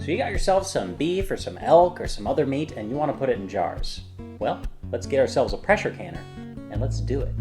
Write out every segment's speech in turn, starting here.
So you got yourself some beef or some elk or some other meat and you want to put it in jars. Well, let's get ourselves a pressure canner and let's do it.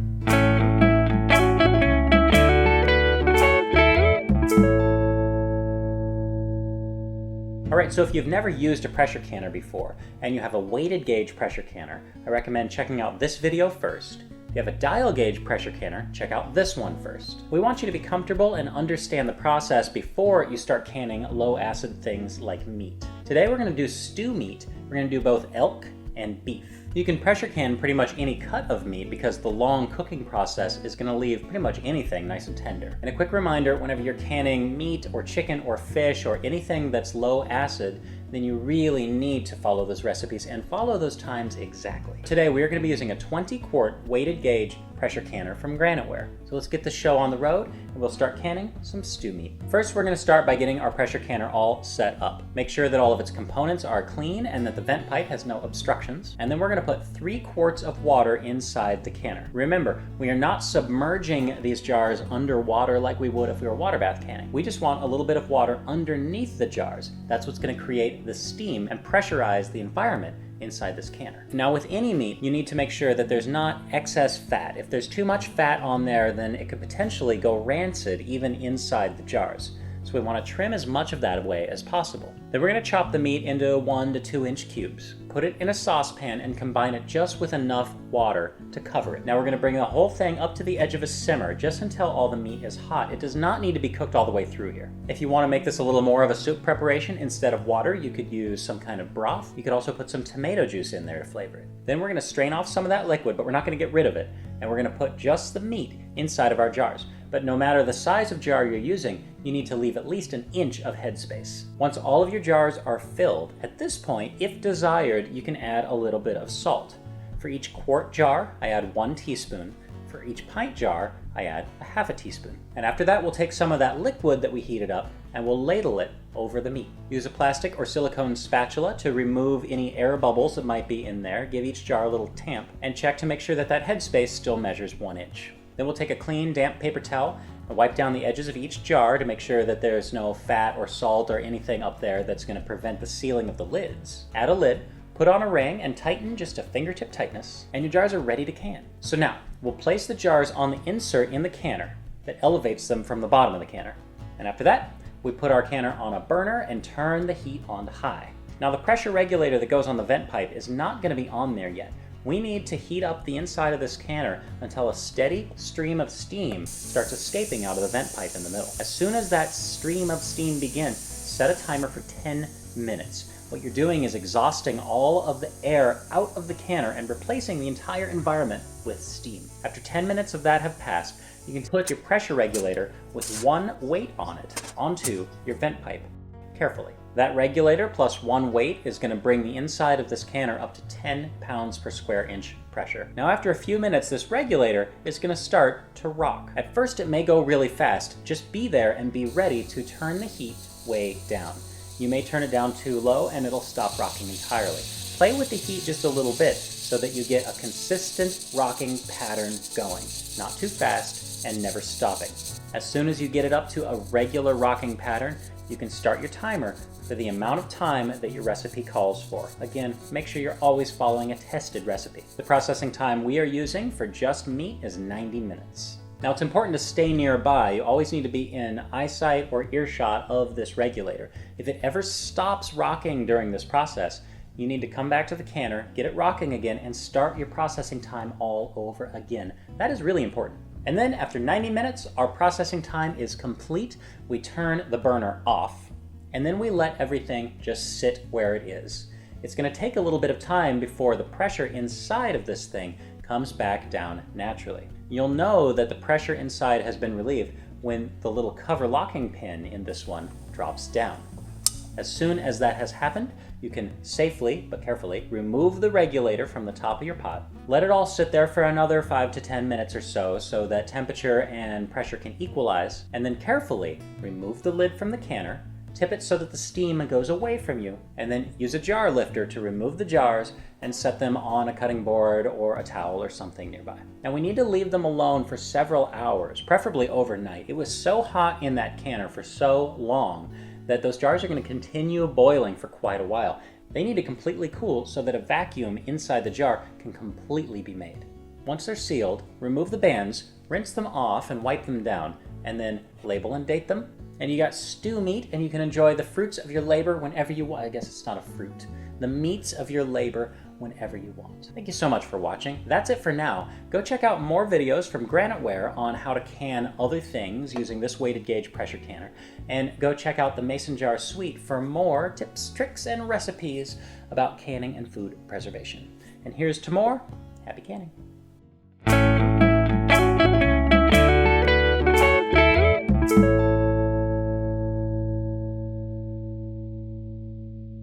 Alright, so if you've never used a pressure canner before and you have a weighted gauge pressure canner, I recommend checking out this video first. If you have a dial gauge pressure canner, check out this one first. We want you to be comfortable and understand the process before you start canning low acid things like meat. Today we're going to do stew meat. We're going to do both elk and beef. You can pressure can pretty much any cut of meat because the long cooking process is going to leave pretty much anything nice and tender. And a quick reminder, whenever you're canning meat or chicken or fish or anything that's low acid, then you really need to follow those recipes and follow those times exactly. Today we are going to be using a 20-quart weighted gauge pressure canner from Graniteware. So let's get the show on the road and we'll start canning some stew meat. First we're going to start by getting our pressure canner all set up. Make sure that all of its components are clean and that the vent pipe has no obstructions. And then we're going to put 3 quarts of water inside the canner. Remember, we are not submerging these jars underwater like we would if we were water bath canning. We just want a little bit of water underneath the jars. That's what's going to create the steam and pressurize the environment inside this canner. Now with any meat, you need to make sure that there's not excess fat. If there's too much fat on there, then it could potentially go rancid even inside the jars. So we want to trim as much of that away as possible. Then we're going to chop the meat into 1 to 2 inch cubes. Put it in a saucepan and combine it just with enough water to cover it. Now we're going to bring the whole thing up to the edge of a simmer just until all the meat is hot. It does not need to be cooked all the way through here. If you want to make this a little more of a soup preparation, instead of water, you could use some kind of broth. You could also put some tomato juice in there to flavor it. Then we're going to strain off some of that liquid, but we're not going to get rid of it. And we're going to put just the meat inside of our jars. But no matter the size of jar you're using, you need to leave at least an inch of headspace. Once all of your jars are filled, at this point, if desired, you can add a little bit of salt. For each quart jar, I add 1 teaspoon. For each pint jar, I add a half a teaspoon. And after that, we'll take some of that liquid that we heated up and we'll ladle it over the meat. Use a plastic or silicone spatula to remove any air bubbles that might be in there. Give each jar a little tamp and check to make sure that that headspace still measures 1 inch. Then we'll take a clean, damp paper towel and wipe down the edges of each jar to make sure that there's no fat or salt or anything up there that's going to prevent the sealing of the lids. Add a lid, put on a ring, and tighten just to fingertip tightness, and your jars are ready to can. So now, we'll place the jars on the insert in the canner that elevates them from the bottom of the canner. And after that, we put our canner on a burner and turn the heat on to high. Now the pressure regulator that goes on the vent pipe is not going to be on there yet. We need to heat up the inside of this canner until a steady stream of steam starts escaping out of the vent pipe in the middle. As soon as that stream of steam begins, set a timer for 10 minutes. What you're doing is exhausting all of the air out of the canner and replacing the entire environment with steam. After 10 minutes of that have passed, you can put your pressure regulator with 1 weight on it onto your vent pipe carefully. That regulator plus 1 weight is going to bring the inside of this canner up to 10 pounds per square inch pressure. Now after a few minutes, this regulator is going to start to rock. At first it may go really fast. Just be there and be ready to turn the heat way down. You may turn it down too low and it'll stop rocking entirely. Play with the heat just a little bit so that you get a consistent rocking pattern going. Not too fast and never stopping. As soon as you get it up to a regular rocking pattern, you can start your timer for the amount of time that your recipe calls for. Again, make sure you're always following a tested recipe. The processing time we are using for just meat is 90 minutes. Now it's important to stay nearby. You always need to be in eyesight or earshot of this regulator. If it ever stops rocking during this process, you need to come back to the canner, get it rocking again, and start your processing time all over again. That is really important. And then after 90 minutes, our processing time is complete. We turn the burner off, and then we let everything just sit where it is. It's going to take a little bit of time before the pressure inside of this thing comes back down naturally. You'll know that the pressure inside has been relieved when the little cover locking pin in this one drops down. As soon as that has happened, you can safely, but carefully, remove the regulator from the top of your pot. Let it all sit there for another 5 to 10 minutes or so that temperature and pressure can equalize, and then carefully remove the lid from the canner, tip it so that the steam goes away from you, and then use a jar lifter to remove the jars and set them on a cutting board or a towel or something nearby. Now we need to leave them alone for several hours, preferably overnight. It was so hot in that canner for so long that those jars are going to continue boiling for quite a while. They need to completely cool so that a vacuum inside the jar can completely be made. Once they're sealed, remove the bands, rinse them off and wipe them down, and then label and date them. And you got stew meat, and you can enjoy the fruits of your labor whenever you want. I guess it's not a fruit. The meats of your labor whenever you want. Thank you so much for watching. That's it for now. Go check out more videos from Graniteware on how to can other things using this weighted gauge pressure canner. And go check out the Mason Jar Suite for more tips, tricks, and recipes about canning and food preservation. And here's to more. Happy canning.